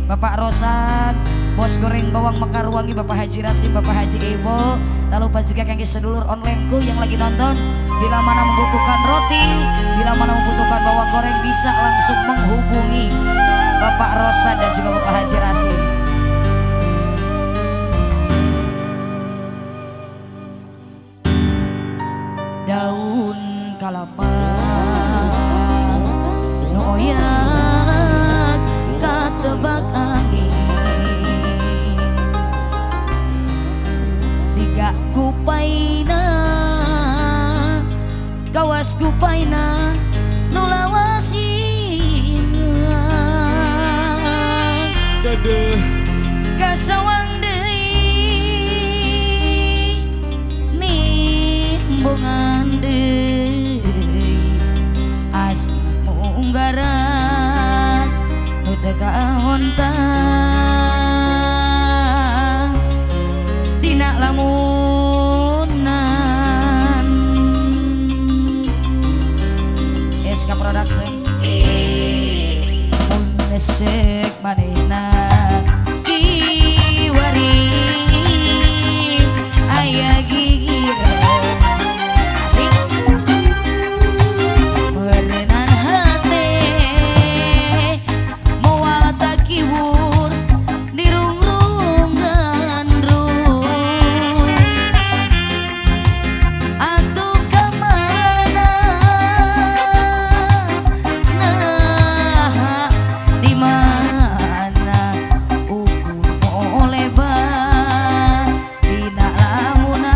Bapak Rosan, Bos Goreng Bawang Mekar Wangi, Bapak Haji Rasim, Bapak Haji Ebo. Tak lupa juga kaki sedulur onlineku yang lagi nonton. Bila mana membutuhkan roti, bila mana membutuhkan bawang goreng, bisa langsung menghubungi Bapak Rosan dan juga Bapak Haji Rasim. Daun kalapa noyak katebak angin, siga kupaina kawas kupaina nulawasin Daduh kasawang deui nimbungan deui asmu unggaran nu teu kaontang dina lamunan SK Production mun nesek manehna kiwari aya gigireun asik meureunan hate moal tak kiwur dirungrung gandrung atuh ka mana nah di mana ukur oleh bah dina lamunan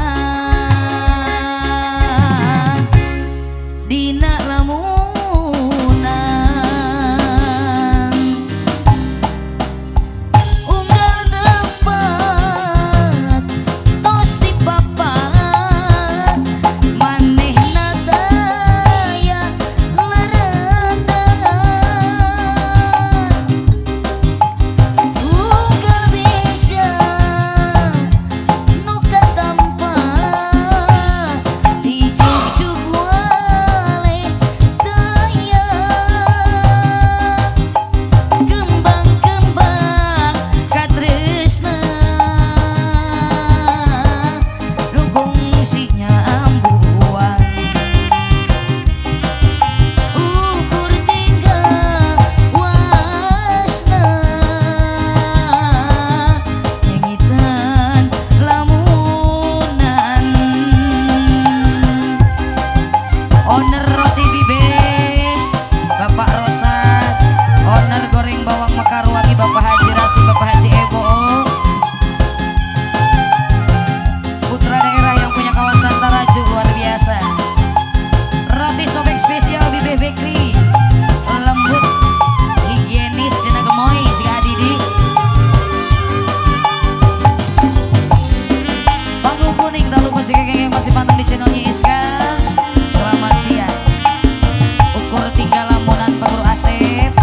dina lamunan unggal tempat tos di papat manehna daya leretan unggal beja nu katampa dijujuk waleh daya kembang-kembang katresna lugung si nyambuan ukur tinggal wasna nyanyitan lamunan owner roti bibe Bapak Rosan, owner goreng bawang mekar wangi Bapak Haji Rasim, Bapak Haji Ebo, putra daerah yang punya kawasan Taraju luar biasa. Roti sobek spesial Bibe Bakery, lembut, higienis, jenah gemoy jika adidi. Panggung kuning, tak lupa jika yang masih pantang di channelnya Iska. Selamat siang. Ukur tinggal lamunan Pak Guru Asep.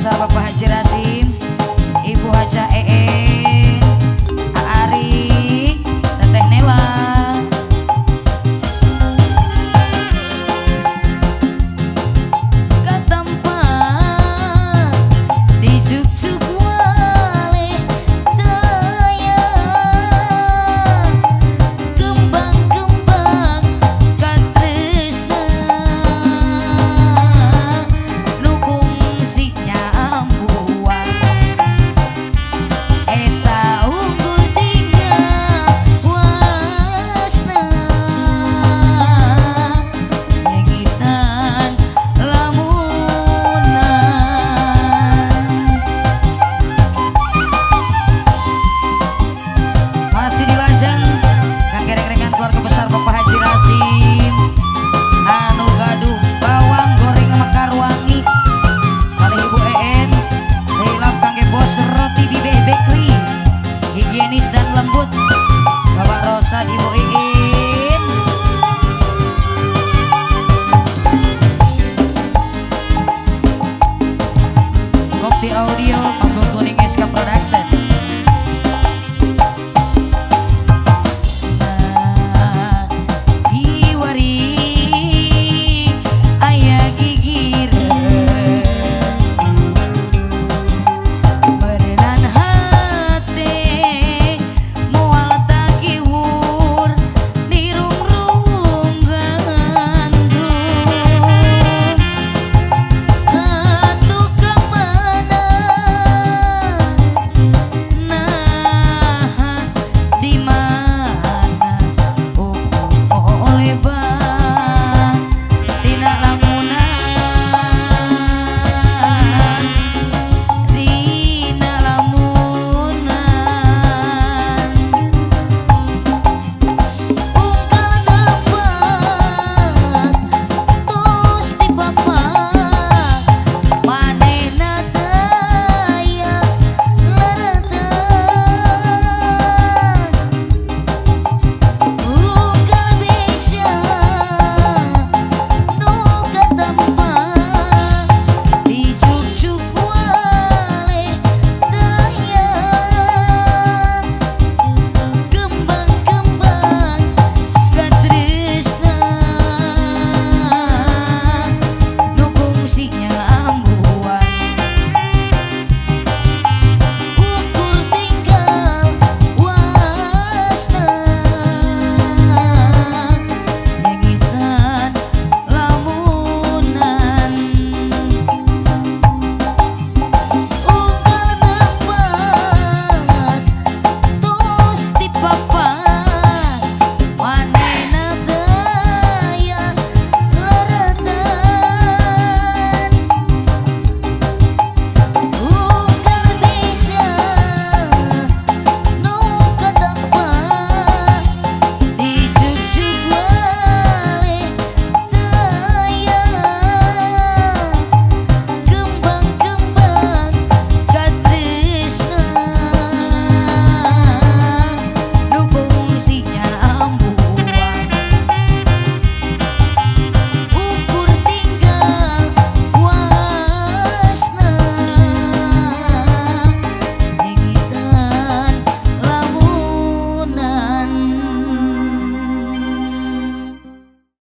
besar Bapak Haji Rasim, Ibu Haja Ari, Teteh Nela. Ketempat di juk-juk wale daya, kembang-kembang katresna nukung si nyambuan eta ukur tiga wasna nyengitan lamunan. Masih di Lajeng kang gereng-gerengan keluarga besar Bapak Haji Rasim anu gaduh bawang goreng mekar wangi kali Ibu hilap kangge bos roti di Bakery higienis dan lembut Bapak Rosa Ibu Iin. Kopti Audio Panggung Kuning SK Production.